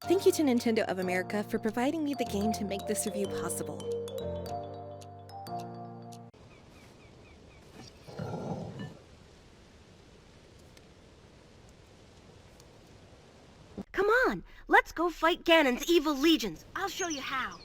Thank you to Nintendo of America for providing me the game to make this review possible. Come on, let's go fight Ganon's evil legions. I'll show you how.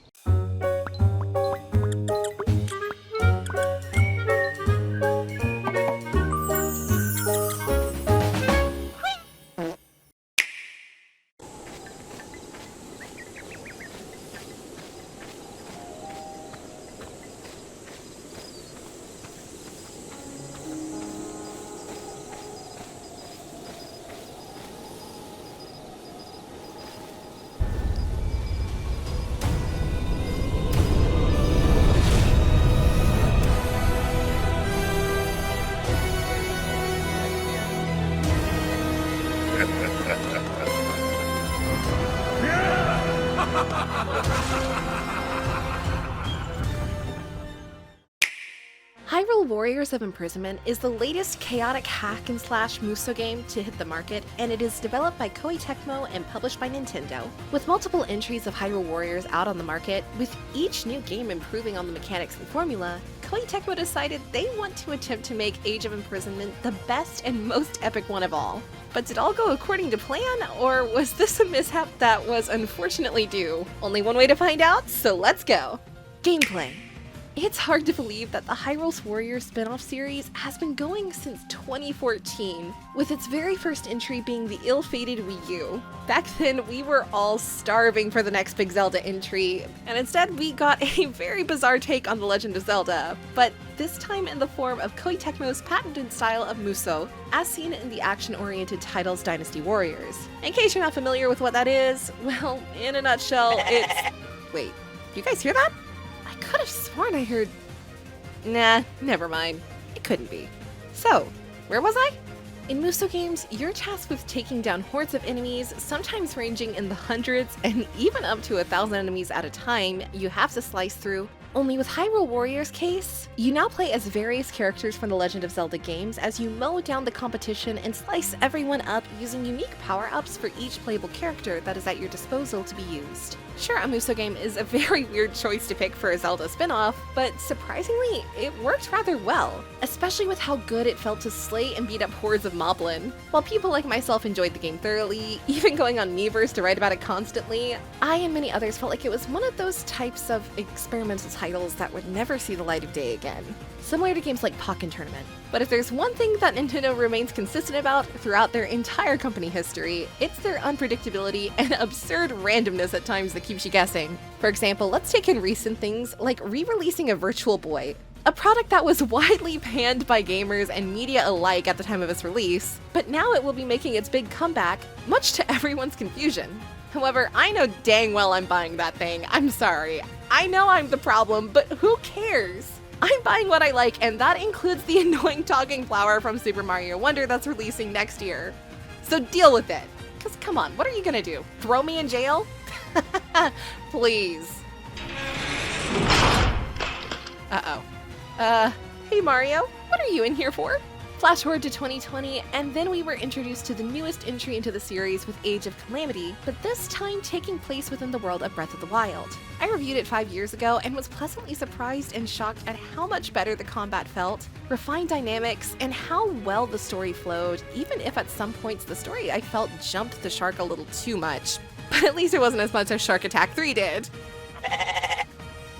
Hyrule Warriors of Imprisonment is the latest chaotic hack-and-slash Musou game to hit the market, and it is developed by Koei Tecmo and published by Nintendo. With multiple entries of Hyrule Warriors out on the market, with each new game improving on the mechanics and formula, Koei Tecmo decided they want to attempt to make Age of Imprisonment the best and most epic one of all. But did all go according to plan, or was this a mishap that was unfortunately due? Only one way to find out, so let's go! Gameplay. It's hard to believe that the Hyrule Warriors spin-off series has been going since 2014, with its very first entry being the ill-fated Wii U. Back then, we were all starving for the next big Zelda entry, and instead we got a very bizarre take on The Legend of Zelda, but this time in the form of Koei Tecmo's patented style of Musou, as seen in the action-oriented titles Dynasty Warriors. In case you're not familiar with what that is, well, in a nutshell, it's... Wait, you guys hear that? I could have sworn I heard... Nah, never mind. It couldn't be. So, where was I? In Musou games, you're tasked with taking down hordes of enemies, sometimes ranging in the hundreds and even up to 1,000 enemies at a time you have to slice through. Only with Hyrule Warriors' case, you now play as various characters from the Legend of Zelda games as you mow down the competition and slice everyone up using unique power-ups for each playable character that is at your disposal to be used. Sure, a Musou game is a very weird choice to pick for a Zelda spin-off, but surprisingly, it worked rather well, especially with how good it felt to slay and beat up hordes of moblin. While people like myself enjoyed the game thoroughly, even going on Miiverse to write about it constantly, I and many others felt like it was one of those types of experimental titles that would never see the light of day again. Similar to games like Pokken Tournament. But if there's one thing that Nintendo remains consistent about throughout their entire company history, it's their unpredictability and absurd randomness at times that keeps you guessing. For example, let's take in recent things like re-releasing a Virtual Boy, a product that was widely panned by gamers and media alike at the time of its release, but now it will be making its big comeback, much to everyone's confusion. However, I know dang well I'm buying that thing. I'm sorry. I know I'm the problem, but who cares? I'm buying what I like, and that includes the annoying talking flower from Super Mario Wonder that's releasing next year. So deal with it. Cause come on, what are you gonna do? Throw me in jail? Please. Hey Mario, what are you in here for? Flash forward to 2020, and then we were introduced to the newest entry into the series with Age of Calamity, but this time taking place within the world of Breath of the Wild. I reviewed it 5 years ago and was pleasantly surprised and shocked at how much better the combat felt, refined dynamics, and how well the story flowed, even if at some points the story I felt jumped the shark a little too much. But at least it wasn't as much as Shark Attack 3 did.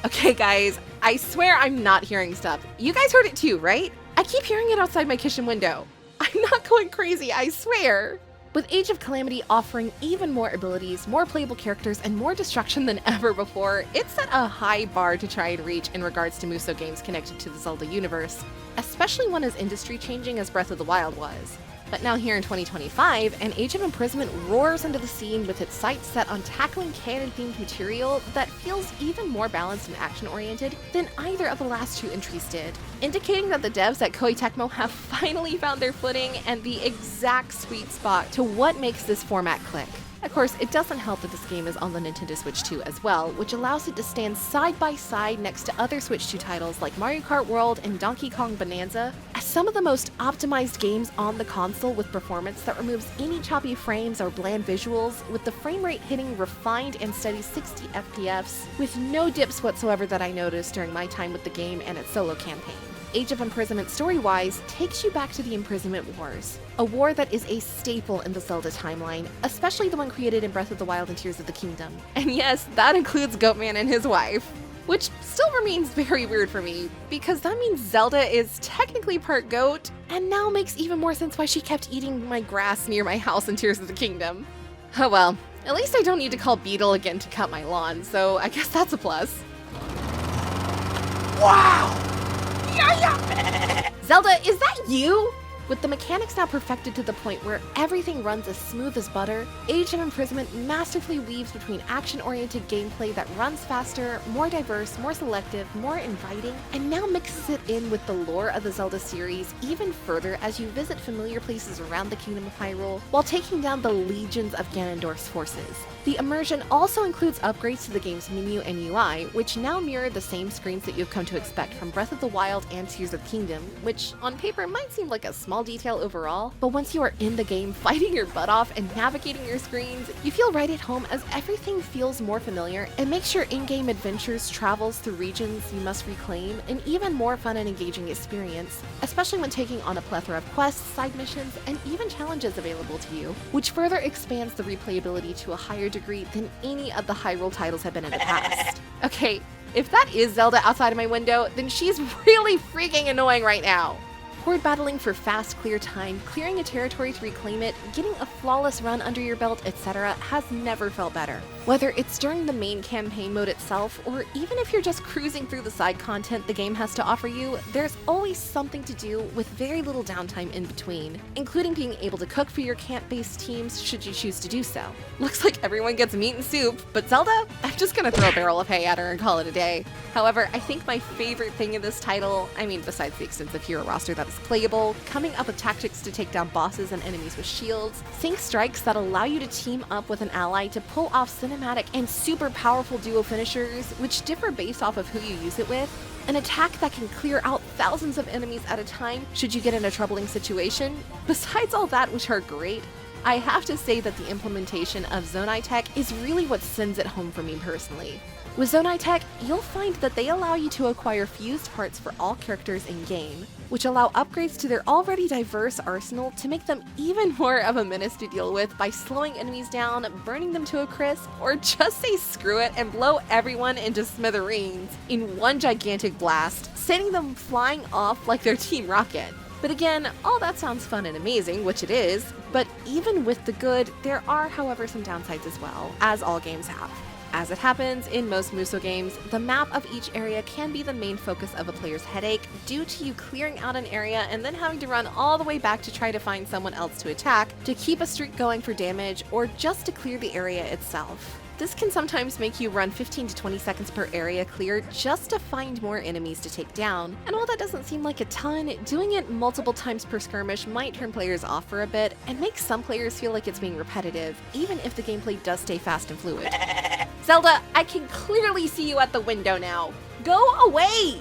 Okay guys, I swear I'm not hearing stuff. You guys heard it too, right? I keep hearing it outside my kitchen window. I'm not going crazy, I swear! With Age of Calamity offering even more abilities, more playable characters, and more destruction than ever before, it set a high bar to try and reach in regards to Musou games connected to the Zelda universe, especially one as industry-changing as Breath of the Wild was. But now here in 2025, an Age of Imprisonment roars into the scene with its sights set on tackling canon-themed material that feels even more balanced and action-oriented than either of the last two entries did, indicating that the devs at Koei Tecmo have finally found their footing and the exact sweet spot to what makes this format click. Of course, it doesn't help that this game is on the Nintendo Switch 2 as well, which allows it to stand side by side next to other Switch 2 titles like Mario Kart World and Donkey Kong Bonanza, as some of the most optimized games on the console with performance that removes any choppy frames or bland visuals, with the frame rate hitting refined and steady 60 FPS, with no dips whatsoever that I noticed during my time with the game and its solo campaign. Age of Imprisonment story-wise takes you back to the Imprisonment Wars, a war that is a staple in the Zelda timeline, especially the one created in Breath of the Wild and Tears of the Kingdom. And yes, that includes Goatman and his wife, which still remains very weird for me, because that means Zelda is technically part goat, and now makes even more sense why she kept eating my grass near my house in Tears of the Kingdom. Oh well, at least I don't need to call Beetle again to cut my lawn, so I guess that's a plus. Wow! Zelda, is that you? With the mechanics now perfected to the point where everything runs as smooth as butter, Age of Imprisonment masterfully weaves between action-oriented gameplay that runs faster, more diverse, more selective, more inviting, and now mixes it in with the lore of the Zelda series even further as you visit familiar places around the Kingdom of Hyrule, while taking down the legions of Ganondorf's forces. The immersion also includes upgrades to the game's menu and UI, which now mirror the same screens that you've come to expect from Breath of the Wild and Tears of the Kingdom, which on paper might seem like a small detail overall, but once you are in the game fighting your butt off and navigating your screens, you feel right at home as everything feels more familiar and makes your in-game adventures, travels through regions you must reclaim, an even more fun and engaging experience, especially when taking on a plethora of quests, side missions, and even challenges available to you, which further expands the replayability to a higher degree than any of the Hyrule titles have been in the past. Okay, if that is Zelda outside of my window, then she's really freaking annoying right now. Horde battling for fast clear time, clearing a territory to reclaim it, getting a flawless run under your belt, etc. has never felt better. Whether it's during the main campaign mode itself, or even if you're just cruising through the side content the game has to offer you, there's always something to do with very little downtime in between, including being able to cook for your camp-based teams should you choose to do so. Looks like everyone gets meat and soup, but Zelda? I'm just gonna throw a barrel of hay at her and call it a day. However, I think my favorite thing in this title, besides the extensive hero roster that is playable, coming up with tactics to take down bosses and enemies with shields, sync strikes that allow you to team up with an ally to pull off cinematic and super powerful duo finishers, which differ based off of who you use it with, an attack that can clear out thousands of enemies at a time should you get in a troubling situation. Besides all that, which are great, I have to say that the implementation of Zonitech is really what sends it home for me personally. With Zonitech, you'll find that they allow you to acquire fused parts for all characters in-game, which allow upgrades to their already diverse arsenal to make them even more of a menace to deal with by slowing enemies down, burning them to a crisp, or just say screw it and blow everyone into smithereens in one gigantic blast, sending them flying off like they're Team Rocket. But again, all that sounds fun and amazing, which it is, but even with the good, there are however some downsides as well, as all games have. As it happens in most Musou games, the map of each area can be the main focus of a player's headache due to you clearing out an area and then having to run all the way back to try to find someone else to attack, to keep a streak going for damage, or just to clear the area itself. This can sometimes make you run 15 to 20 seconds per area cleared just to find more enemies to take down, and while that doesn't seem like a ton, doing it multiple times per skirmish might turn players off for a bit and make some players feel like it's being repetitive, even if the gameplay does stay fast and fluid. Zelda, I can clearly see you at the window now. Go away!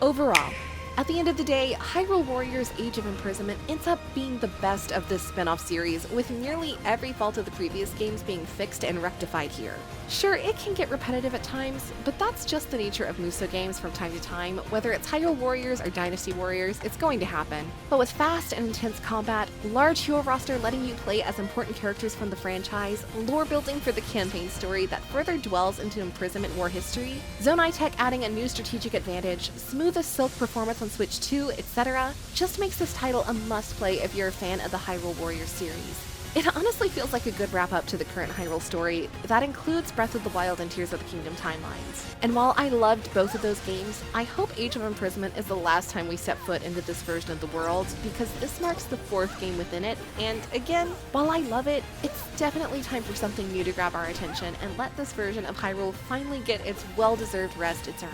Overall, at the end of the day, Hyrule Warriors Age of Imprisonment ends up being the best of this spin-off series, with nearly every fault of the previous games being fixed and rectified here. Sure, it can get repetitive at times, but that's just the nature of Musou games from time to time. Whether it's Hyrule Warriors or Dynasty Warriors, it's going to happen. But with fast and intense combat, large hero roster letting you play as important characters from the franchise, lore building for the campaign story that further dwells into Imprisonment war history, Zonitech adding a new strategic advantage, smooth as silk performance on Switch 2, etc., just makes this title a must-play if you're a fan of the Hyrule Warriors series. It honestly feels like a good wrap-up to the current Hyrule story that includes Breath of the Wild and Tears of the Kingdom timelines. And while I loved both of those games, I hope Age of Imprisonment is the last time we step foot into this version of the world, because this marks the 4th game within it, and again, while I love it, it's definitely time for something new to grab our attention and let this version of Hyrule finally get its well-deserved rest it's earned.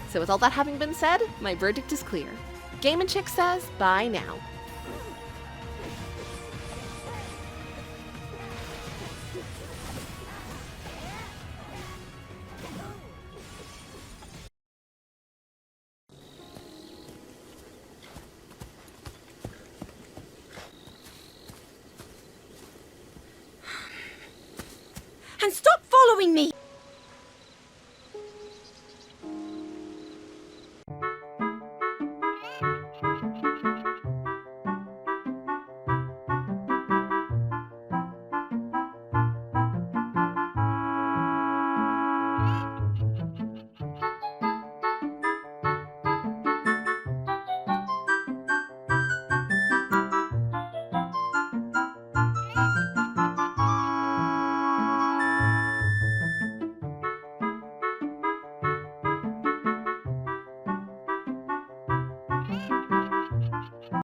So with all that having been said, my verdict is clear. Game & Chick says, bye now. following me!